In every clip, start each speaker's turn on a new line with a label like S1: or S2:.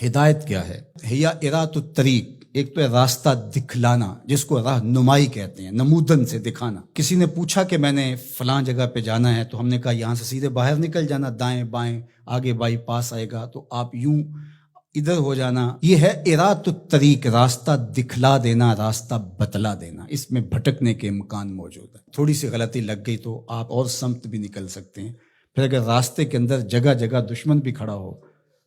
S1: ہدایت کیا ہے؟ ہیا ارات الطریق، ایک تو ہے راستہ دکھلانا، جس کو راہ نمائی کہتے ہیں، نمودن سے دکھانا۔ کسی نے پوچھا کہ میں نے فلاں جگہ پہ جانا ہے، تو ہم نے کہا یہاں سے سیدھے باہر نکل جانا، دائیں بائیں آگے بائی پاس آئے گا تو آپ یوں ادھر ہو جانا۔ یہ ہے ارات الطریق، راستہ دکھلا دینا، راستہ بتلا دینا۔ اس میں بھٹکنے کے امکان موجود ہے، تھوڑی سی غلطی لگ گئی تو آپ اور سمت بھی نکل سکتے ہیں۔ پھر اگر راستے کے اندر جگہ جگہ دشمن بھی کھڑا ہو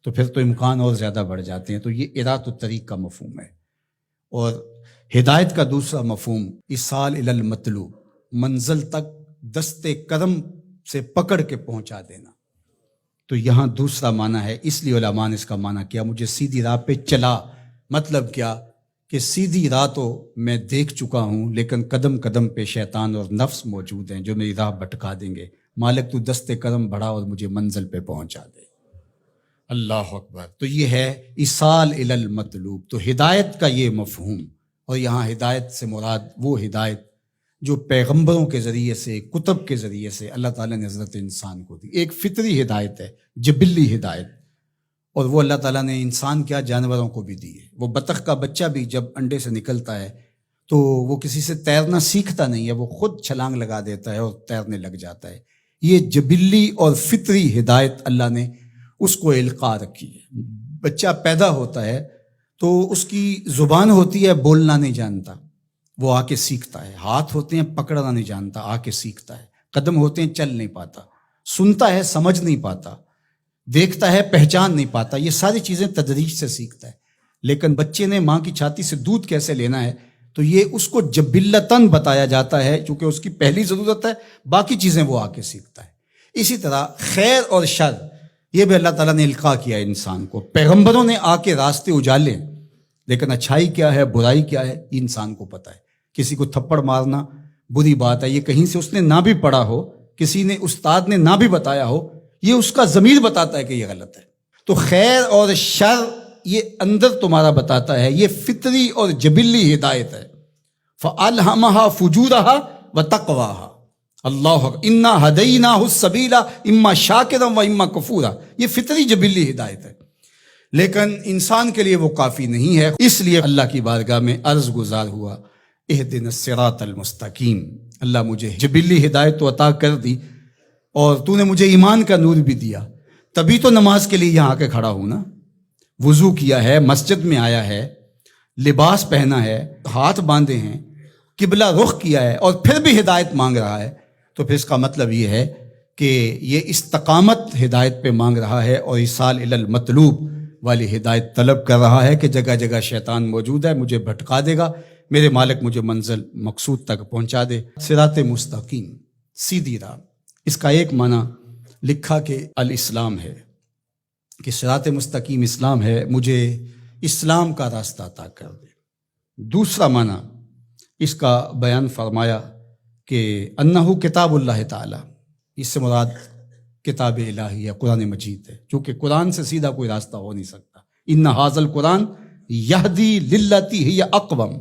S1: تو پھر تو امکان اور زیادہ بڑھ جاتے ہیں۔ تو یہ ارات الطریق کا مفہوم ہے۔ اور ہدایت کا دوسرا مفہوم ایصال الی المطلوب، منزل تک دستے کرم سے پکڑ کے پہنچا دینا۔ تو یہاں دوسرا معنی ہے، اس لیے علماء نے اس کا معنی کیا مجھے سیدھی راہ پہ چلا۔ مطلب کیا کہ سیدھی راہ تو میں دیکھ چکا ہوں، لیکن قدم قدم پہ شیطان اور نفس موجود ہیں جو میری راہ بھٹکا دیں گے۔ مالک تو دستے کرم بڑھا اور مجھے منزل پہ پہنچا دے۔ اللہ اکبر۔ تو یہ ہے ایصال الی المطلوب۔ تو ہدایت کا یہ مفہوم، اور یہاں ہدایت سے مراد وہ ہدایت جو پیغمبروں کے ذریعے سے، کتب کے ذریعے سے اللہ تعالیٰ نے حضرت انسان کو دی۔ ایک فطری ہدایت ہے، جبلی ہدایت، اور وہ اللہ تعالیٰ نے انسان کیا جانوروں کو بھی دی ہے۔ وہ بطخ کا بچہ بھی جب انڈے سے نکلتا ہے تو وہ کسی سے تیرنا سیکھتا نہیں ہے، وہ خود چھلانگ لگا دیتا ہے اور تیرنے لگ جاتا ہے۔ یہ جبلی اور فطری ہدایت اللہ نے اس کو القاء رکھی ہے۔ بچہ پیدا ہوتا ہے تو اس کی زبان ہوتی ہے، بولنا نہیں جانتا، وہ آ کے سیکھتا ہے۔ ہاتھ ہوتے ہیں، پکڑنا نہیں جانتا، آ کے سیکھتا ہے۔ قدم ہوتے ہیں، چل نہیں پاتا۔ سنتا ہے، سمجھ نہیں پاتا۔ دیکھتا ہے، پہچان نہیں پاتا۔ یہ ساری چیزیں تدریج سے سیکھتا ہے۔ لیکن بچے نے ماں کی چھاتی سے دودھ کیسے لینا ہے تو یہ اس کو جبلتاً بتایا جاتا ہے، چونکہ اس کی پہلی ضرورت ہے، باقی چیزیں وہ آ کے سیکھتا ہے۔ اسی طرح خیر اور شر، یہ بھی اللہ تعالیٰ نے القاء کیا ہے انسان کو۔ پیغمبروں نے آ کے راستے اجالے، لیکن اچھائی کیا ہے، برائی کیا ہے، یہ انسان کو پتہ ہے۔ کسی کو تھپڑ مارنا بری بات ہے، یہ کہیں سے اس نے نہ بھی پڑھا ہو، کسی نے استاد نے نہ بھی بتایا ہو، یہ اس کا ضمیر بتاتا ہے کہ یہ غلط ہے۔ تو خیر اور شر یہ اندر تمہارا بتاتا ہے، یہ فطری اور جبلی ہدایت ہے۔ فَأَلْهَمَهَا فُجُورَهَا وَتَقْوَاهَا۔ اللہ انا ہدیناہ السبیل اما شاکرا و اما کفورا۔ یہ فطری جبلی ہدایت ہے، لیکن انسان کے لیے وہ کافی نہیں ہے۔ اس لیے اللہ کی بارگاہ میں عرض گزار ہوا، اہدنا الصراط المستقیم۔ اللہ مجھے جبلی ہدایت تو عطا کر دی، اور تو نے مجھے ایمان کا نور بھی دیا، تبھی تو نماز کے لیے یہاں آ کے کھڑا ہوں نا۔ وضو کیا ہے، مسجد میں آیا ہے، لباس پہنا ہے، ہاتھ باندھے ہیں، قبلہ رخ کیا ہے، اور پھر بھی ہدایت مانگ رہا ہے، تو پھر اس کا مطلب یہ ہے کہ یہ استقامت ہدایت پہ مانگ رہا ہے، اور ایصال الی المطلوب والی ہدایت طلب کر رہا ہے کہ جگہ جگہ شیطان موجود ہے، مجھے بھٹکا دے گا، میرے مالک مجھے منزل مقصود تک پہنچا دے۔ صراط مستقیم، سیدھی راہ۔ اس کا ایک معنی لکھا کہ الاسلام ہے، کہ صراط مستقیم اسلام ہے، مجھے اسلام کا راستہ عطا کر دے۔ دوسرا معنی اس کا بیان فرمایا کہ انہو کتاب اللہ تعالی، اس سے مراد کتاب الہی ہے، قرآن مجید ہے، چونکہ قرآن سے سیدھا کوئی راستہ ہو نہیں سکتا۔ ان ھذا القرآن یہدی للتی ہی اقوم،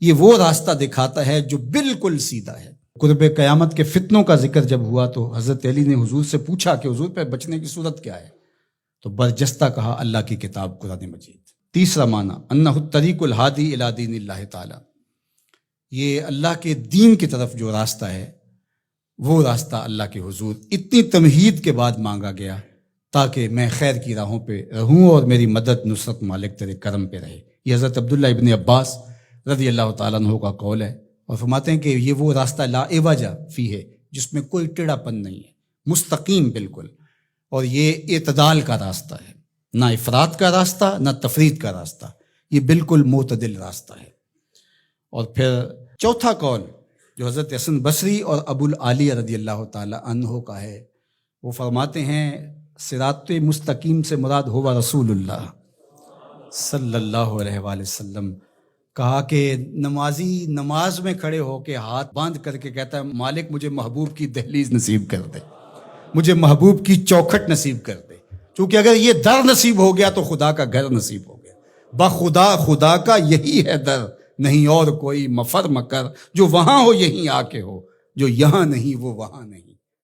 S1: یہ وہ راستہ دکھاتا ہے جو بالکل سیدھا ہے۔ قرب قیامت کے فتنوں کا ذکر جب ہوا تو حضرت علی نے حضور سے پوچھا کہ حضور پہ بچنے کی صورت کیا ہے، تو برجستہ کہا اللہ کی کتاب قرآن مجید۔ تیسرا معنی انہ الطریق الہادی الی دین اللہ تعالی، یہ اللہ کے دین کی طرف جو راستہ ہے، وہ راستہ اللہ کے حضور اتنی تمہید کے بعد مانگا گیا تاکہ میں خیر کی راہوں پہ رہوں اور میری مدد نصرت مالک تیرے کرم پہ رہے۔ یہ حضرت عبداللہ ابن عباس رضی اللہ تعالیٰ عنہ کا قول ہے، اور فرماتے ہیں کہ یہ وہ راستہ لا عوج فیہ ہے، جس میں کوئی ٹیڑھا پن نہیں ہے، مستقیم بالکل، اور یہ اعتدال کا راستہ ہے، نہ افراط کا راستہ نہ تفرید کا راستہ، یہ بالکل معتدل راستہ ہے۔ اور پھر چوتھا قول جو حضرت حسن بصری اور ابو العالیہ رضی اللہ تعالی عنہ کا ہے، وہ فرماتے ہیں صراط مستقیم سے مراد ہوا رسول اللہ صلی اللہ علیہ وآلہ وسلم۔ کہا کہ نمازی نماز میں کھڑے ہو کے ہاتھ باندھ کر کے کہتا ہے مالک مجھے محبوب کی دہلیز نصیب کر دے، مجھے محبوب کی چوکھٹ نصیب کر دے، کیونکہ اگر یہ در نصیب ہو گیا تو خدا کا گھر نصیب ہو گیا۔ بخدا خدا کا یہی ہے در، نہیں اور کوئی مفر مکر، جو وہاں ہو یہیں آ کے ہو، جو یہاں نہیں وہ وہاں نہیں۔